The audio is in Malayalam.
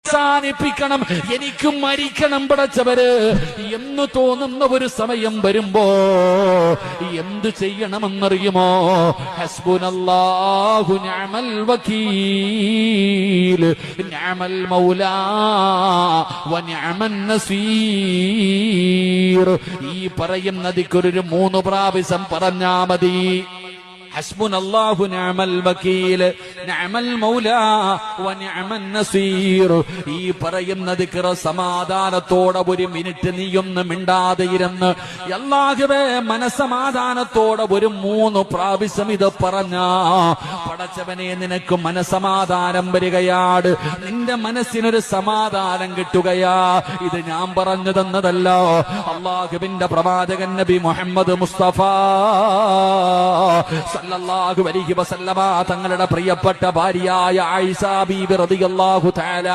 അവസാനിപ്പിക്കണം, എനിക്കും മരിക്കണം പടച്ചവര് എന്ന് തോന്നുന്ന ഒരു സമയം വരുമ്പോ എന്തു ചെയ്യണമെന്നറിയുമോ? ഹസ്ബുനല്ലാഹു നിഅമൽ വകീൽ നിഅമൽ മൗലാ വ നിഅമൻ നസീർ. ഈ പറയുന്നതിക്കൊരു 3 പ്രാവശ്യം പറഞ്ഞാ മതി. ഹസ്ബുനല്ലാഹു നിഅമൽ വകീൽ നിഅമൽ മൗലാ വ നിഅമൻ നസീർ. ഈ പറയുന്ന ദിക്ർ സമാധാനത്തോടെ 1 മിനിറ്റ് നീയൊന്ന് മിണ്ടാതെ ഇരുന്ന് അല്ലാഹുവേ മനസമാധാനത്തോടെ 3 പ്രാവശ്യം ഇത് പറഞ്ഞാ പടച്ചവനെ നിനക്ക് മനസമാധാനം വരികയാണ്, നിന്റെ മനസ്സിനൊരു സമാധാനം കിട്ടുകയാ. ഇത് ഞാൻ പറഞ്ഞു തന്നതല്ല, അല്ലാഹുവിന്റെ പ്രവാചകൻ നബി മുഹമ്മദ് മുസ്തഫ സല്ലല്ലാഹു അലൈഹി വസല്ലമ തങ്ങളുടെ പ്രിയപ്പെട്ട ഭാര്യയായ ആയിഷ ബീബി റളിയല്ലാഹു തആല